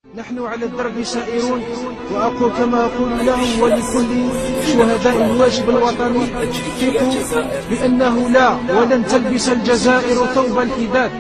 نحن على الدرب سائرون، وأقول كما أقول لهم ولكل شهداء الواجب الوطني: ثقوا بأنه لا ولن تلبس الجزائر ثوب الحداد.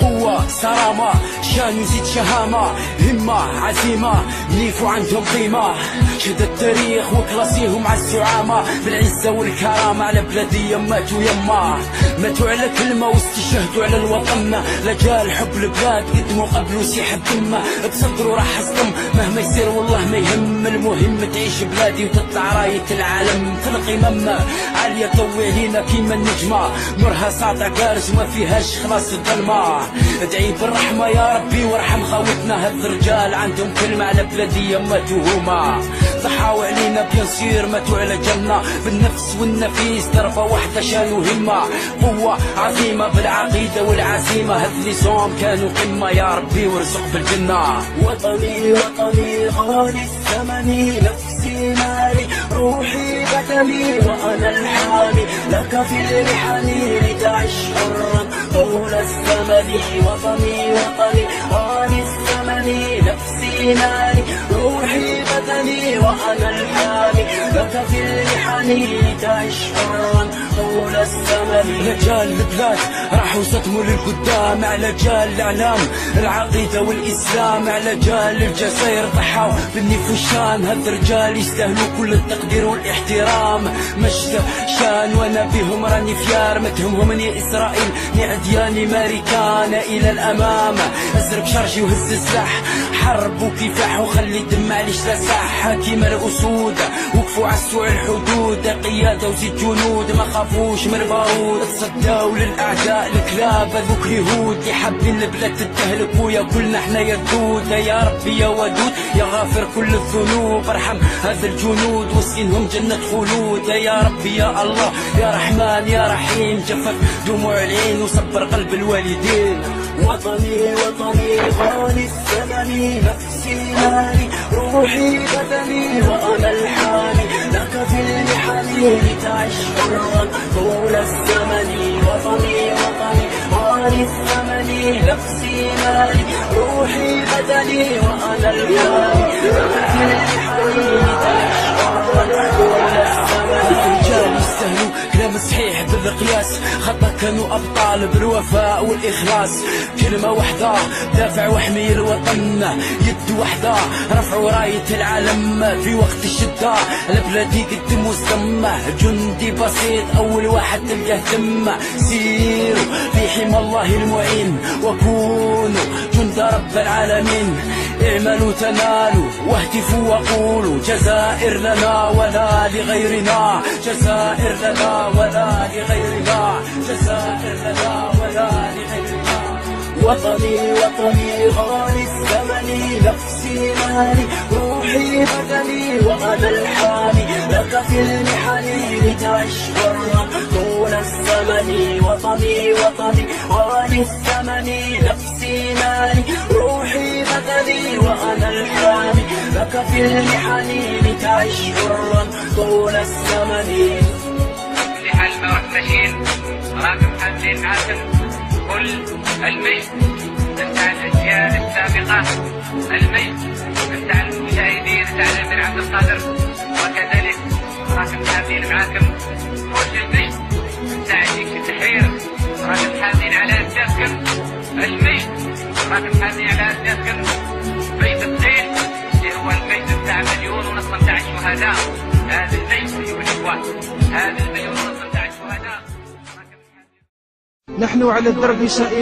قوة صرامة شان يزيد شهامة، همة عزيمة نيفو عندهم قيمة، شد التاريخ وكلاسيهم على الزعامة، بالعزة والكرامة على بلادي ماتوا يما، ماتوا على كلمة واستشهدوا على الوطن، لجال حب البلاد قدموا قبل وسيح الدمة، بصدروا راح الصم مهما يصير والله ما يهم، المهم تعيش بلادي وتطلع راية العالم في القمم عالية طوي علينا كيما النجمة، نورها ساطع بارز وما فيهاش خلاص الظلمة، ادعي بالرحمة يا ربي وارحم خوتنا، هاد الرجال عندهم كلمة على بلادي ماتوا هما، ضحاو علينا بينصير ماتوا على جنة، بالنفس والنفيس ضربة واحدة شالوا همة، قوة عظيمة بالعقيدة والعزيمة، هاد لي صوم كانوا قمة يا ربي وارزق بالجنة. وطني وطني غالي الثمن، نفسي مالي روحي بدني، وأنا الحامي لك في المحن لتعش حرا طول الزمن. وطني وطني غالي الثمن، نفسي مالي روحي بدني، وأنا الحامي لك في المحن لتعش حرا طول الزمن. رجال البلاد راحوا صدموا للقدام، على جال الاعلام العقيده والاسلام، على جال الجزائر ضحاو بالنفوشان، هاد الرجال يستاهلوا كل التقدير والاحترام، مجد شان وانا بهم راني فيار، ما تهمهمني اسرائيل ني عدياني ماريكان، الى الامام ازرق شرجي وهز السلاح، حرب وكفاح وخلي الدم عليش لا ساح، كيما الاسود وقفوا عالسوع الحدود، قياده وزيد جنود ما خافوش من البارود، تصداو للاعداء الكلاب هذوك اليهود اللي حابين البلاد تتهلك، ويا كلنا احنا يدود، يا ربي يا ودود يا غافر كل الذنوب، ارحم هذا الجنود واسكنهم جنة خلود، يا ربي يا الله يا رحمن يا رحيم، جفت دموع العين وصبر قلب الوالدين. وطني وطني غالي الثمن، نفسي مالي روحي بدني، وأنا الحامي لك في المحن لتعش حرا طول الزمن. وطني وطني غالي الثمن، نفسي مالي روحي بدني، وأنا الحامي لك في المحن لتعش حرا طول الزمن. الرجال يستاهلوا كلام صحيح بالقياس، خطا كانوا ابطال بالوفاء والاخلاص، كلمه وحده دافع واحمي الوطن، يد وحده رفعوا رايه العالم، في وقت الشده البلادي قدموا السمه، جندي بسيط اول واحد تلقاه تمه، سيروا في حمى الله المعين وكونوا جند رب العالمين، اعملوا تنالوا واهتفوا وقولوا جزائر لنا ولا لغيرنا، جزائر لنا ولا لغيرنا، جزائر لنا ولا لغيرنا. وطني وطني غالي الثمن، نفسي مالي روحي بدني، وأنا الحامي لك في المحن لتعش حرا طول الزمن. وطني وطني غالي الثمن، نفسي مالي روحي بدني، وأنا الحامي لك في المحن لتعش حرا طول الزمن. لحل ما رحت ماشيين راكب حاملين معاكم كل المجد نتاع الاجيال السابقه، المجد نتاع المشاهدين تاع الامير عبد القادر، وكذلك راكب حاملين معاكم كل المجد نتاع جيش التحرير، راكب حاملين على اساسكم المجد، راكب حاملين على اساسكم بيت الدين اللي هو المجد نتاع 1.5 مليون نتاع الشهداء، هذا المجد ايها الاخوه، هذا 1.5 مليون نتاع الشهداء. نحن على الدرب سائرون.